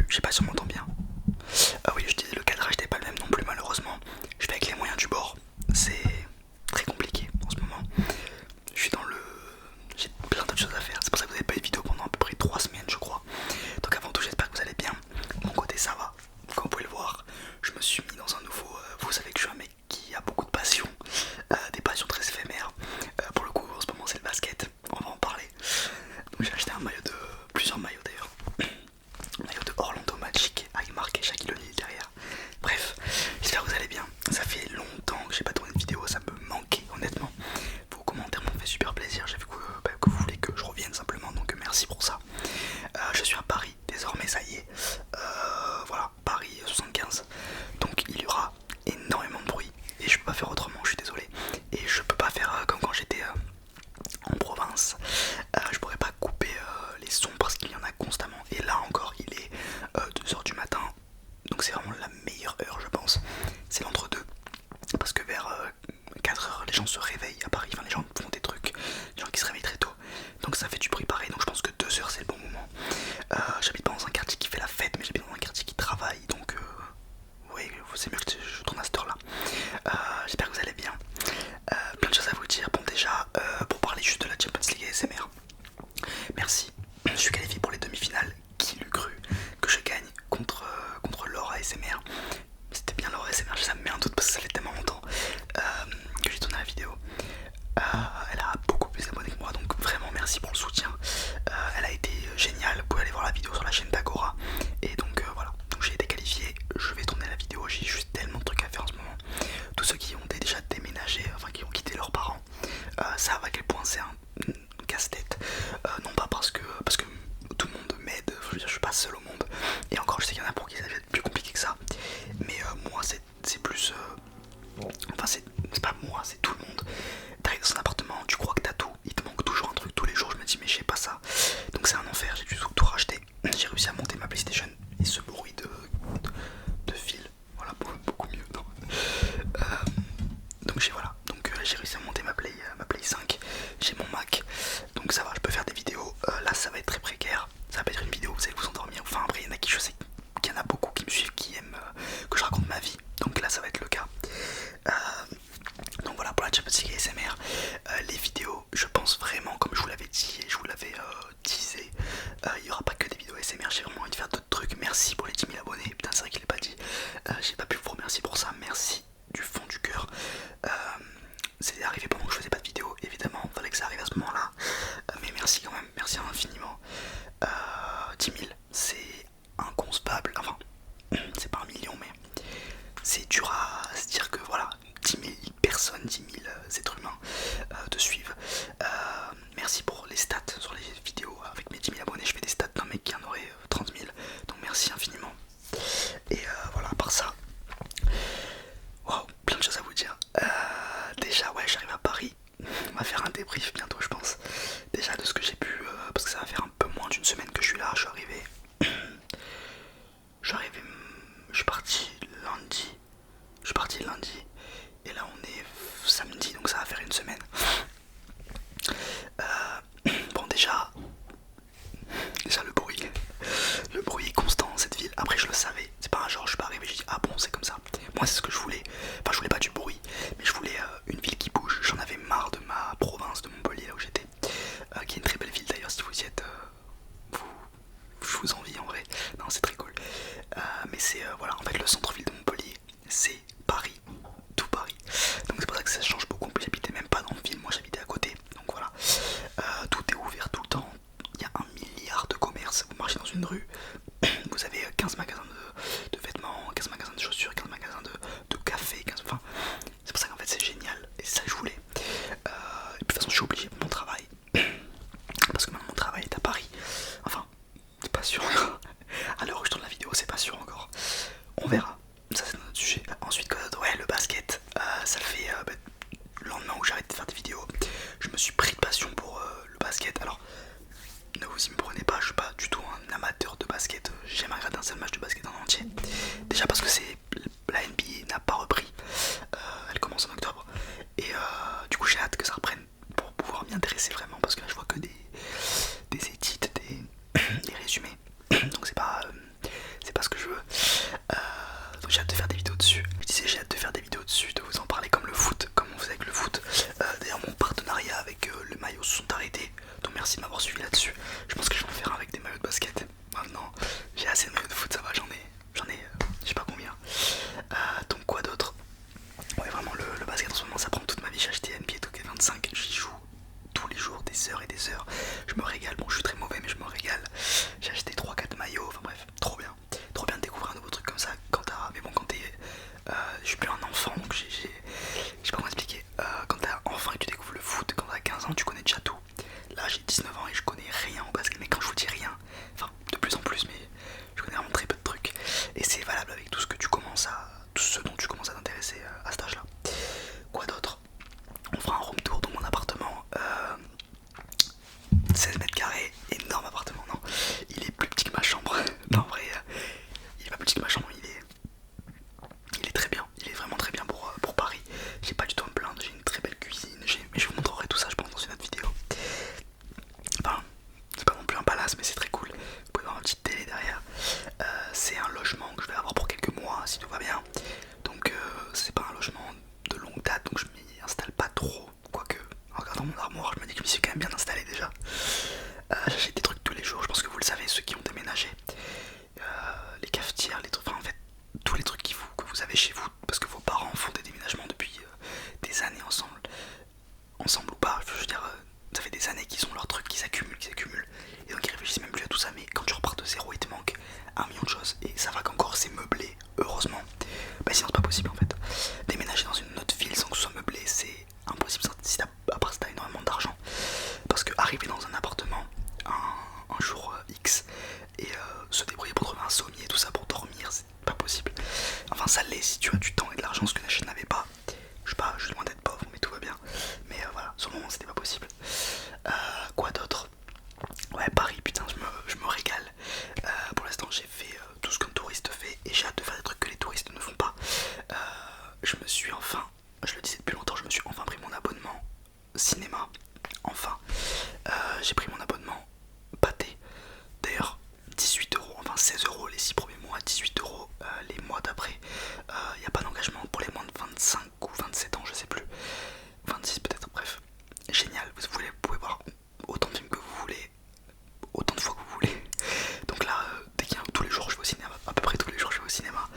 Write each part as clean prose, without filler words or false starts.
Je sais pas si on m'entend bien. Ah oui, je disais le cadrage n'est pas le même non plus malheureusement. Je fais avec les moyens du bord. C'est très compliqué en ce moment. Je suis dans le... J'ai plein d'autres choses à faire. C'est pour ça que vous n'avez pas eu de vidéo pendant à peu près 3 semaines je crois. Donc avant tout j'espère que vous allez bien. De mon côté ça va. Comme vous pouvez le voir, je me suis mis dans un nouveau... vous savez que je suis un mec qui a beaucoup de passions. Des passions très éphémères. Pour le coup en ce moment c'est le basket. On va en parler. Donc j'ai acheté un maillot de... plusieurs maillots d'ailleurs. Maillot de Orlando Magic avec marqué Shaquille O'Neal derrière. Bref, j'espère que vous allez bien. Ça fait longtemps que j'ai pas tourné de vidéo, ça me manquait honnêtement. Vos commentaires m'ont fait super plaisir. J'ai vu que vous voulez que je revienne simplement, donc merci pour ça. Je suis à Paris désormais, ça y est. Voilà, Paris 75. Donc il y aura énormément de bruit et je peux pas faire autrement, je suis désolé. Et je peux pas faire comme quand j'étais en province. Je pourrais pas couper les sons parce qu'il y en a constamment. Et là encore, il est 2h du matin. Donc c'est vraiment la meilleure heure, je pense. C'est l'entre-deux. Parce que vers 4h, les gens se réveillent à Paris. Enfin, les gens font des trucs. Les gens qui se réveillent très tôt. Donc ça fait du bruit pareil. Donc je pense que 2h, c'est le bon moment. J'habite pas dans un quartier qui fait la fête, mais j'habite dans un quartier qui travaille. Donc oui, c'est mieux que je tourne à cette heure-là. J'espère que vous allez bien. Plein de choses à vous dire. Bon, déjà, pour parler juste de la Champions League ASMR, merci. Je suis qualifié pour les demi-finales. Qui l'eût cru que je gagne contre Laura ASMR. C'était bien Laura ASMR, ça me met un doute parce que ça fait tellement longtemps que j'ai tourné la vidéo. Elle a beaucoup plus d'abonnés que moi, donc vraiment merci pour le soutien. Elle a été géniale, vous pouvez aller voir la vidéo sur la chaîne d'Agora. Et donc voilà, donc j'ai été qualifié, je vais tourner la vidéo, j'ai juste tellement de trucs à faire en ce moment. Tous ceux qui ont déjà déménagé, enfin qui ont quitté leurs parents, savent à quel point c'est un casse-tête. Non pas parce que tout le monde m'aide, je veux dire je suis pas seul au monde. Et encore je sais qu'il y en a pour qui ça va être plus compliqué que ça. Mais moi c'est plus... Enfin c'est pas moi, c'est tout le monde. T'arrives dans un appartement, tu crois que t'as tout, il te manque toujours un truc tous les jours, je me dis mais j'ai pas ça. Donc c'est un enfer, j'ai dû tout racheter. J'ai réussi à monter ma PlayStation et ce bruit de fil, voilà beaucoup mieux. Non. Donc j'ai réussi à monter ma Play 5, j'ai mon Mac, donc ça va, je peux faire des vidéos. Là ça va être très précaire, ça va pas être une vidéo, vous allez vous endormir. Enfin après il y en a qui, je sais qu'il y en a beaucoup qui me suivent, qui aiment que je raconte ma vie, donc là ça va être le cas. Donc voilà pour la Champions League ASMR. Les vidéos, je pense vraiment, comme je vous l'avais dit et je vous l'avais teasé, il n'y aura pas que des vidéos ASMR, j'ai vraiment envie de faire d'autres trucs. Merci pour les 10 000 abonnés, putain c'est vrai qu'il l'ai pas dit, j'ai pas pu vous remercier pour ça, merci du fond du cœur. C'est arrivé pendant que je faisais pas de vidéo, évidemment, il fallait que ça arrive à ce moment là, mais merci quand même, merci infiniment. 10 000 c'est inconcevable, enfin c'est pas un million mais c'est dur à se dire que voilà 10 000 personnes, 10 000 êtres humains te suivent. Merci pour les stats sur les vidéos. Avec mes 10 000 abonnés je fais des stats d'un mec qui en aurait 30 000, donc merci infiniment. Et voilà, à part ça, wow, plein de choses à vous dire. Déjà ouais, j'arrive à Paris, on va faire un débrief bientôt je pense. Déjà de ce que j'ai pu, parce que ça va faire un peu moins d'une semaine que je suis là, je suis arrivé, je suis parti lundi. Je suis parti lundi et là on est samedi, donc ça va faire une semaine. Bon déjà le bruit est constant dans cette ville. Après je le savais, c'est pas un genre je suis pas arrivé, j'ai dit ah bon c'est comme ça. Moi c'est ce que je voulais, enfin je voulais pas du bruit, mais je voulais une ville qui bouge. J'en avais marre de ma province, de Montpellier là où j'étais, qui est une très belle ville d'ailleurs si vous y êtes. Je vous envie en vrai, non c'est très cool. Mais c'est voilà, en fait le centre-ville de Montpellier c'est Paris, tout Paris. Donc c'est pour ça que ça change beaucoup. J'habitais même pas dans le ville, moi j'habitais à côté. Donc voilà, tout est ouvert tout le temps. Il y a 1 milliard de commerces. Vous marchez dans une rue, vous avez 15 magasins de vêtements, 15 magasins de chaussures, 15 magasins de café, 15... Enfin, c'est pour ça qu'en fait c'est génial. Et c'est ça que je voulais. Et puis de toute façon je suis obligé pour mon travail. Parce que maintenant mon travail est à Paris. Enfin, c'est pas sûr encore. À l'heure où je tourne la vidéo, c'est pas sûr encore. On verra. Ça c'est notre sujet. Ensuite, ouais, le basket, ça fait le lendemain où j'arrête de faire des vidéos, je me suis pris de passion pour le basket. Alors, ne vous y prenez pas, je suis pas du tout un amateur de basket. J'ai jamais regardé un seul match de basket en entier. Déjà parce que la NBA n'a pas repris. Elle commence en octobre. Et du coup, j'ai hâte que ça reprenne pour pouvoir m'y intéresser vraiment. Parce que là, je vois que des édits, des résumés. Donc c'est pas un million de choses. Et ça va qu'encore c'est meublé, heureusement. Bah sinon c'est pas possible en fait. Déménager dans une autre ville sans que ce soit meublé, c'est impossible à part si t'as énormément d'argent. Parce que arriver dans un appartement un jour X et se débrouiller pour trouver un sommier et tout ça pour dormir, c'est pas possible. Enfin ça l'est si tu as du temps et de l'argent, ce que Nachid n'avait pas. Je sais pas, je suis loin d'être pauvre mais tout va bien. Mais voilà, sur le moment c'était pas possible. Quoi d'autre? Ouais, Paris, putain, je me régale. Pour l'instant j'ai fait tout ce qu'un touriste fait et j'ai hâte de faire des trucs que les touristes ne font pas. Je me suis enfin, je le disais depuis longtemps, je me suis enfin pris mon abonnement cinéma. Enfin, j'ai pris mon abonnement pâté. D'ailleurs, 18€, enfin 16€ les 6 premiers mois, 18€ les mois d'après. Il n'y a pas d'engagement pour les moins de 25 ou 27 ans, je sais plus. 26 peut-être, bref. Génial, vous pouvez voir autant de films que vous voulez, autant de fois que vous voulez. Donc là, dès qu'il y a tous les jours je vais au cinéma, à peu près tous les jours je vais au cinéma.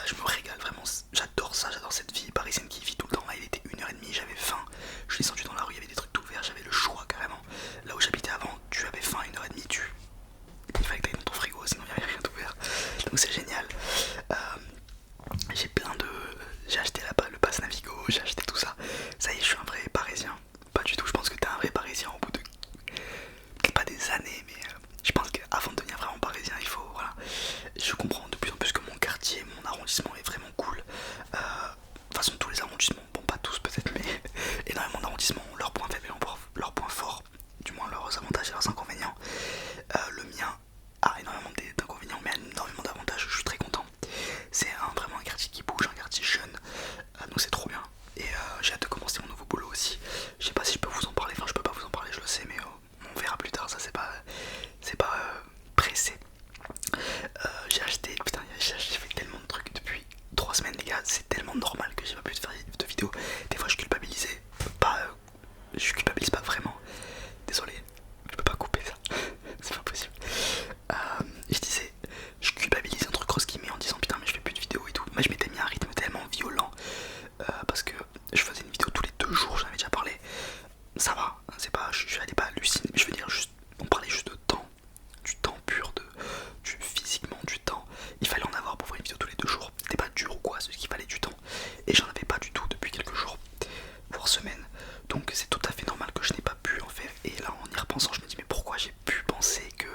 Je me régale vraiment, j'adore ça, j'adore cette vie parisienne qui vit tout le temps. Là il était 1h30, j'avais faim, je suis descendu dans la rue, il y avait des trucs tout ouverts, j'avais le choix carrément. Là où j'habitais avant, tu avais faim 1h30, il fallait que tu ailles dans ton frigo, sinon il n'y avait rien d'ouvert. Donc c'est génial. J'ai plein de... J'ai acheté le pass Navigo, j'ai acheté tout ça. Ça y est, je suis un vrai parisien. Pas du tout, je pense que t'es un vrai parisien au bout de... Pas des années, mais je pense qu'avant de devenir vraiment parisien, il faut... Voilà. Je comprends de plus en plus que mon quartier, mon arrondissement est vraiment cool. De toute façon, tous les arrondissements, bon pas tous peut-être, mais énormément d'arrondissements ont leurs points faibles et leurs points forts. Du moins leurs avantages et leurs inconvénients. Le mien a énormément d'inconvénients, mais énormément d'avantages, je suis très content. C'est vraiment un quartier qui bouge, un quartier jeune, donc c'est trop bien. Et j'ai hâte de commencer mon nouveau boulot aussi. Je sais pas si je peux vous en parler, enfin je peux pas vous en parler, je le sais, mais on verra plus tard, ça c'est pas pressé. J'ai acheté, putain, j'ai fait tellement de trucs depuis 3 semaines les gars, c'est tellement normal que j'ai pas pu faire de vidéos. Des fois je culpabilisais, je culpabilise pas vraiment, désolé, je peux pas couper ça, c'est pas possible. Je disais, je culpabilise un truc grosse qui met en disant putain mais je fais plus de vidéos et tout. Moi je m'étais mis à un rythme tellement violent parce que je faisais une vidéo tous les 2 jours, j'en avais déjà parlé. Ça va, c'est pas, je n'allais pas halluciner, mais je veux dire juste, on parlait juste de temps, du temps pur, physiquement du temps. Il fallait en avoir pour faire une vidéo tous les 2 jours. C'était pas dur ou quoi, c'est qu'il fallait du temps. Et j'en avais pas du tout depuis quelques jours, voire semaines. Donc c'est tout à fait normal que je n'ai pas pu en faire. Et là en y repensant je me dis mais pourquoi j'ai pu penser que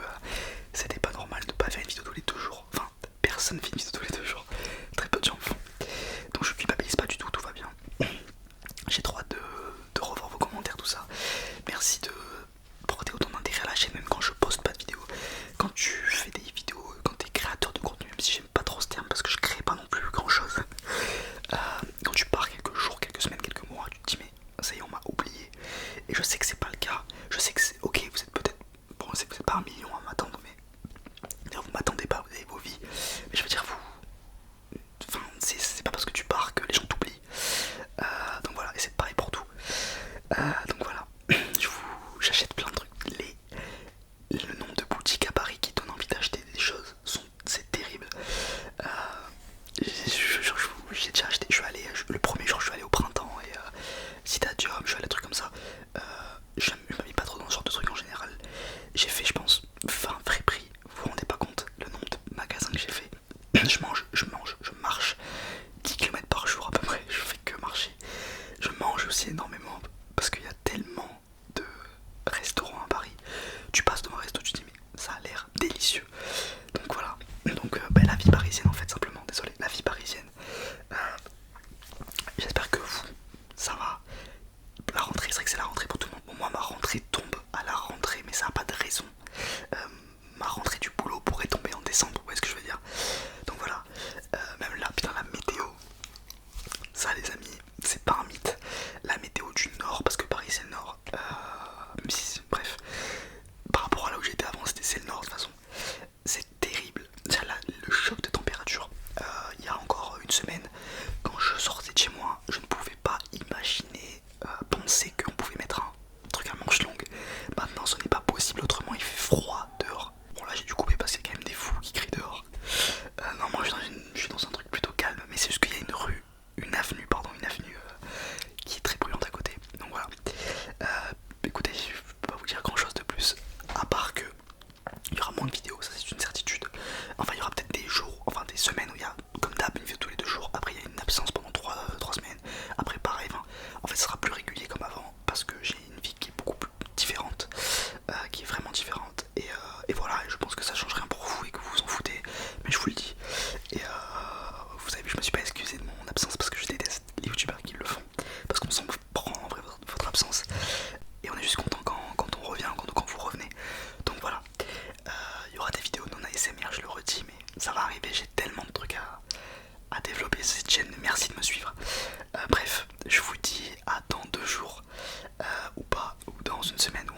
c'était pas normal de pas faire une vidéo tous les 2 jours. Enfin personne fait une vidéo tous les 2 jours, très peu de gens font. Donc je culpabilise pas du tout, tout va bien. J'ai trop hâte de revoir vos commentaires, tout ça. Merci de porter autant d'intérêt à la chaîne, même quand je poste pas de vidéos. Quand tu fais des vidéos, quand t'es créateur de contenu, même si j'aime pas trop ce terme parce que je crée pas non plus grand chose. Quand tu pars quelques jours, quelques semaines, quelques mois, tu te dis mais ça y est on m'a oublié. Et je sais que c'est pas le cas. Je sais que c'est ok, vous êtes peut-être... Bon je sais que vous êtes pas un million à m'attendre, mais vous m'attendez pas, vous avez vos vies. Mais je veux dire vous... Enfin c'est pas parce que tu pars que les gens t'oublient. Donc voilà, et c'est pareil pour tout. Donc voilà, j'achète plein de trucs. Le nombre de boutiques à Paris qui donnent envie d'acheter des choses, c'est terrible. J'ai déjà acheté, je suis allé, le premier jour je suis allé au printemps et Citadium, je suis allé à des trucs comme ça. Je m'amuse pas trop dans ce genre de trucs en général. J'ai fait je pense 20 vrai prix, vous vous rendez pas compte le nombre de magasins que j'ai fait. Je marche 10 km par jour à peu près, je fais que marcher. Je mange aussi énormément parce qu'il y a tellement de restaurants à Paris. Tu passes devant un resto, tu te dis mais ça a l'air délicieux. Donc voilà, donc la vie parisienne en fait simplement, désolé, la vie parisienne. J'espère que vous, ça va. La rentrée, c'est vrai que c'est la rentrée pour tout le monde. Bon, moi ma rentrée tombe à la rentrée, mais ça n'a pas de raison. Ma rentrée du boulot pourrait tomber en décembre, vous voyez ce que je veux dire. Donc voilà, même là, putain la météo, ça les amis, c'est pas un mythe. La météo du nord, parce que Paris c'est le nord, bref, par rapport à là où j'étais avant, c'est le nord de toute façon. C'est terrible, le choc de température. Il y a encore une semaine, quand je sortais de chez moi, je ne pouvais pas imaginer, penser qu'on pouvait mettre un truc à manches longues. Maintenant ce n'est pas possible, autrement il fait froid dehors. Bon là j'ai dû couper parce qu'il y a quand même des fous qui crient dehors. Non moi je suis dans un truc plutôt calme, mais c'est juste qu'il y a une avenue qui est très bruyante à côté. Donc voilà. Écoutez, je peux pas vous dire grand chose de plus, à part que il y aura moins de vidéos, ça c'est une certitude. différentes. Et voilà, et je pense que ça change rien pour vous et que vous vous en foutez, mais je vous le dis. Et vous savez, je me suis pas excusé de mon absence parce que je déteste les youtubeurs qui le font, parce qu'on s'en prend en vrai votre absence. Et on est juste content quand on revient, quand vous revenez. Donc voilà, il y aura des vidéos non ASMR, je le redis, mais ça va arriver, j'ai tellement de trucs à développer sur cette chaîne. Merci de me suivre. Bref, je vous dis à dans 2 jours, ou pas, ou dans une semaine, ou